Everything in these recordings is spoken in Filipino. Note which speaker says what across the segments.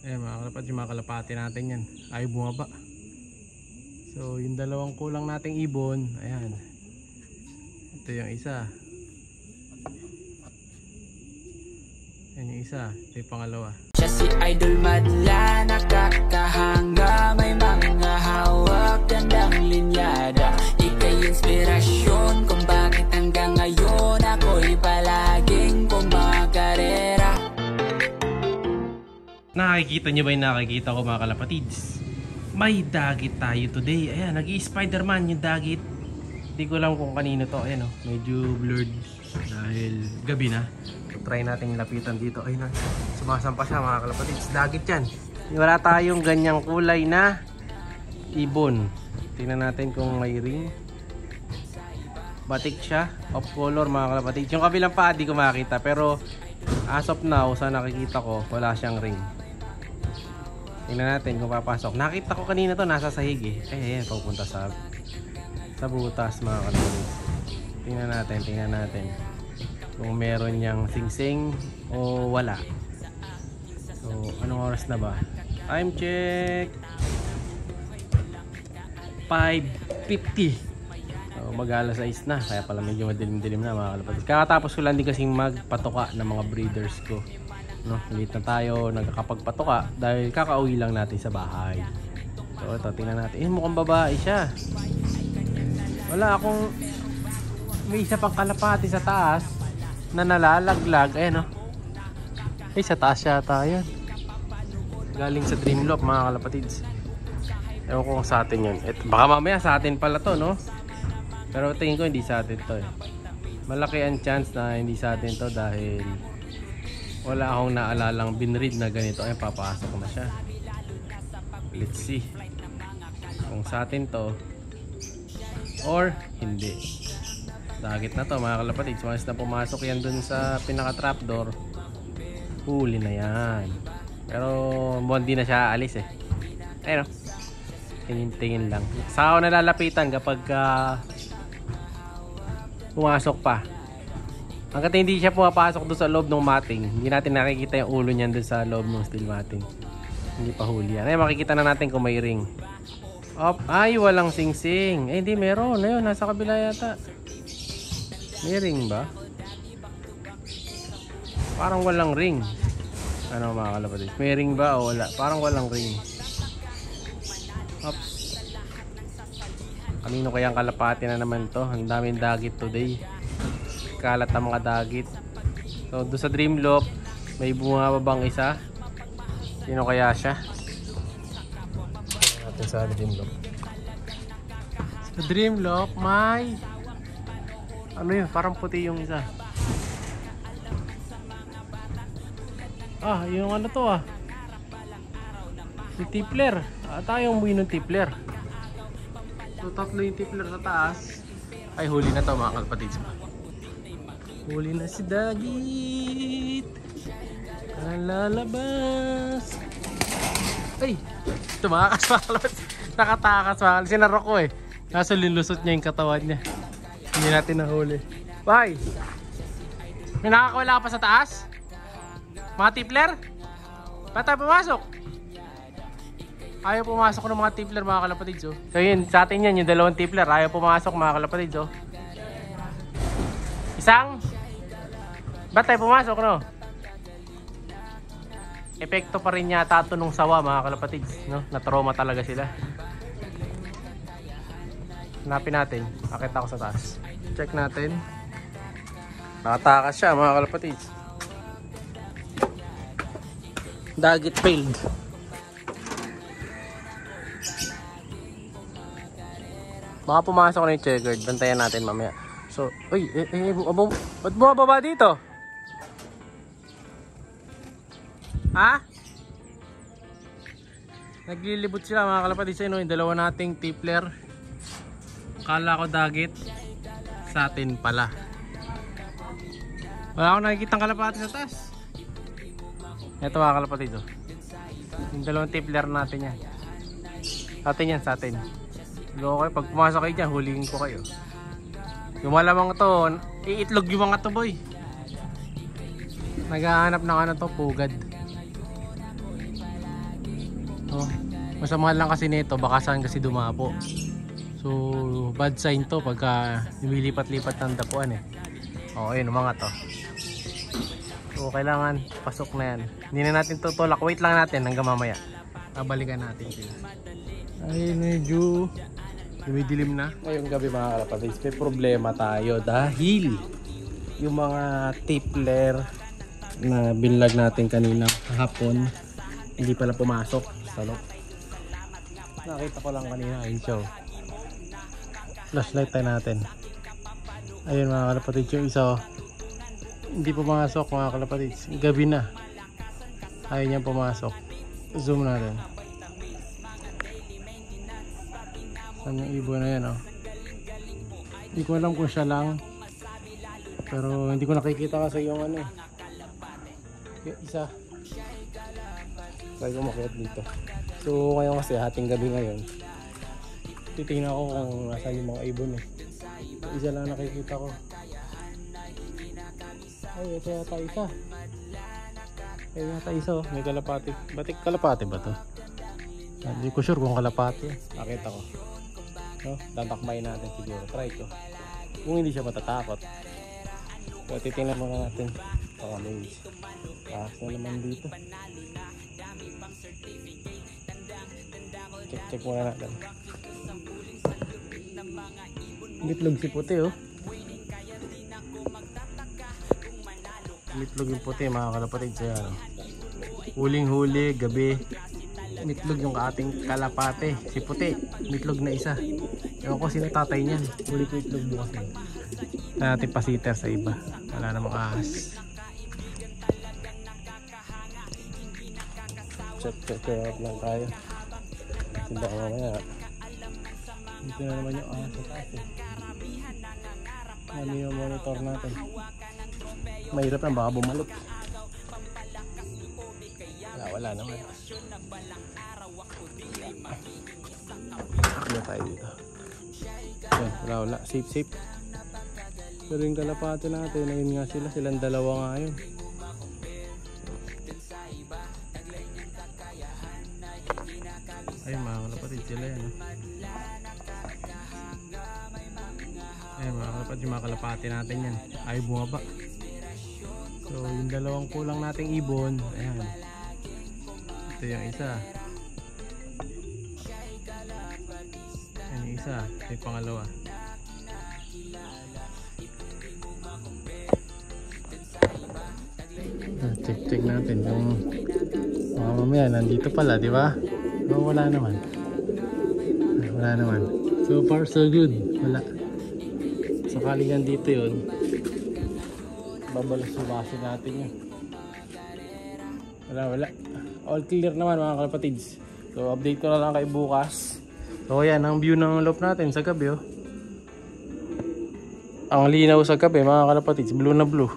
Speaker 1: Ayan mga kalapati, yung mga kalapati natin yan ay bumaba. So yung dalawang kulang nating ibon, ayan, ito yung isa, ayan yung isa, ito yung pangalawa.
Speaker 2: Siya si Idol Madla, nakakahanga, may mga hawak, gandang linyada. Ika'y inspirasyon kung bakit hanggang ngayon ako'y palaging kumakarera.
Speaker 1: Nakikita nyo ba yung nakikita ko mga kalapatids? May dagit tayo today. Ayan, nag-i-Spiderman yung dagit. Hindi ko alam kung kanino to. Ayan oh, medyo blurred dahil gabi na. So, try natin lapitan dito. Ayun na, sumasampa siya mga kalapatids. Dagit yan. Wala tayong ganyang kulay na ibon. Tingnan natin kung may ring. Batik siya, off color mga kalapatids. Yung kabilang pa di ko makita, pero as of now sa nakikita ko wala siyang ring. Tingnan natin kung papasok. Nakita ko kanina to nasa sahig eh. Ayan, pupunta sa butas mga kalapatids. Tingnan natin kung meron niyang sing-sing o wala. So anong oras na ba? Time check 5:50. Mag-alas 6 na, kaya pala medyo madilim-dilim na mga kalapatids. Kakatapos ko lang din kasing magpatuka ng mga breeders ko, no? Late na tayo nagkakapagpatuka dahil kakauwi lang natin sa bahay. So ito, tingnan natin. Mukhang babae siya. Wala akong, may isa pang kalapati sa taas na nalalaglag. Ayan, no? Sa taas yata yan. Galing sa Dreamlock mga kalapatids. Ewan ko kung sa atin yun. Baka mamaya sa atin pala to, no? Pero tingin ko hindi sa atin to eh. Malaki ang chance na hindi sa atin to dahil wala akong naalalang binread na ganito. Ay, papasok na siya. Let's see kung sa atin to or hindi. Dagit na to mga kalapatids. Once na pumasok yan dun sa pinaka trapdoor, huli na yan. Pero hindi na siya aalis eh. Ayun, tingin-tingin lang. Saka ako nalalapitan kapag pumasok pa. Hanggat hindi siya pumapasok doon sa loob ng matting, hindi natin nakikita yung ulo niyan doon sa loob ng steel matting. Hindi pa huli yan. Ay, makikita na natin kung may ring. Ay, walang sing-sing. Eh, hindi meron. Ayun, nasa kabila yata. May ring ba? Parang walang ring. Ano mga kalapatids? May ring ba o wala? Parang walang ring. Kanino kayang kalapati na naman to? Ang daming dagit today. Kalat ang mga dagit. So doon sa Dreamlock may bumababang isa. Sino kaya siya? Tingnan natin sa Dreamlock. Sa Dreamlock may ano yun? Parang puti yung isa. Yung ano to si Tipler. Tayong buhay ng Tipler. So tatlo yung Tipler sa taas. Ay, huli na to mga kalapatids. Huli na si Dagit. Lalabas. Ay, tumakas mga kalapatids. Nakatakas mga kalapatids. Sinaro ko eh. Kaso lilusot niya yung katawan niya. Hindi natin nahuli. Bye. May nakakawala ka pa sa taas? Mga Tipler? Ba't tayo pumasok? Ayaw pumasok ng mga Tipler mga kalapatids oh. So yun, sa atin yan, yung dalawang Tipler. Ayaw pumasok mga kalapatids oh. Isang? Ba't tayo pumasok no? Epekto pa rin yata ito nung sawa mga kalapatids, no? Na-trauma talaga sila. Hanapin natin. Akit ako sa taas. Check natin. Nakatakas siya mga kalapatids. Dagit failed. Baka pumasok na yung checkered. Bantayan natin mamaya. So, ba't bumababa dito? Ha? Naglilibot sila mga kalapatids. Yung dalawa nating Tipler. Kala ko dagit. Sa atin pala. Wala akong nakikitang kalapati sa taas. Ito mga kalapatids oh. Yung dalawang Tipler natin yan. Sa atin yan, sa atin. Okay, pag pumasok kayo dyan, huliin ko kayo. Yung malamang to, iitlog yung mga to boy. Naghahanap ng ano to, pugad. Masamahan lang kasi nito, baka saan kasi dumapo. So bad sign to pagka lumilipat-lipat ng dapuan eh. O ayun, umangat to. So kailangan pasok na yan. Hindi na natin tutulak, wait lang natin hanggang mamaya. Babalikan natin sila. Ay medyo dumidilim na. Ngayong gabi mga kalapatids, may problema tayo dahil yung mga tipler na binlag natin kanina hapon hindi pala pumasok sa loob. Nakita ko lang kanina, ayun siya. Flashlight tayo natin. Ayun mga kalapatids, yung isa hindi pumasok mga kalapatids. Gabi na. Ayaw niya pumasok. Zoom natin. Saan yung ibon na yan, oh? Hindi ko alam kung siya lang. Pero hindi ko nakikita kasi yung ano eh. Yung isa. Try ko makita dito. So ngayon kasi hating gabi ngayon. Titingnan ko kung nasaan yung mga ibon eh. Isa lang nakikita ko. Ay, ito yata isa. Ay, yata isa oh. May kalapati. Batik kalapati ba to? Hindi ko sure kung kalapati. Nakita ko. No? Tatakbayin natin siguro. Try ko. Kung hindi siya matatakot. So titingnan muna natin. Baka may taas na naman dito. Check muna natin. Litlog si puti oh. Litlog yung puti mga kalapatid siya. Huling huli, gabi. Mitlog yung ating kalapate. Si puti, mitlog na isa. Ewan ko sino tatay niyan. Huli ko itlog bukas na. Natin pasiter sa iba. Wala namang ahas. Check out lang tayo. Kasi baka mamaya dito na naman yung ahas sa taas eh. Ano yung monitor natin. Mahirap na baka bumalot. Wala naman. Ano tayo dito? Wala. Safe. Pero yung kalapate natin, ayun nga sila. Silang dalawa nga yun. Ayun mga kalapatid sila yan. Ayun mga kalapatid, yung mga kalapate natin yan. Ayaw bumaba. So yung dalawang kulang nating ibon. Ayan. Ito yung isa. Ayan yung isa. Ito yung pangalawa. Check natin kung mamaya nandito pala, di ba? No, wala naman. So far so good. Wala. Sakali nandito yun, babalas yung base natin yun. Wala. All clear naman mga kalapatids. So update ko na lang kayo bukas. So yan ang view ng loob natin sa gabi oh. Ang linaw sa gabi mga kalapatids, blue na blue.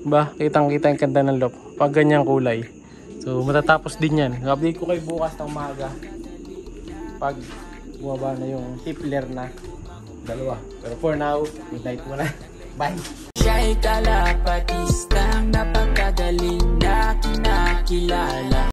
Speaker 1: Ba, kitang-kita yung ganda ng loob pag ganyang kulay. So matatapos din yan. Update ko kayo bukas ng maga pag bumaba na yung tipler na dalawa. Pero for now, good night muna. Bye!
Speaker 2: Siya'y kalapatistang napakagaling na kinakilala.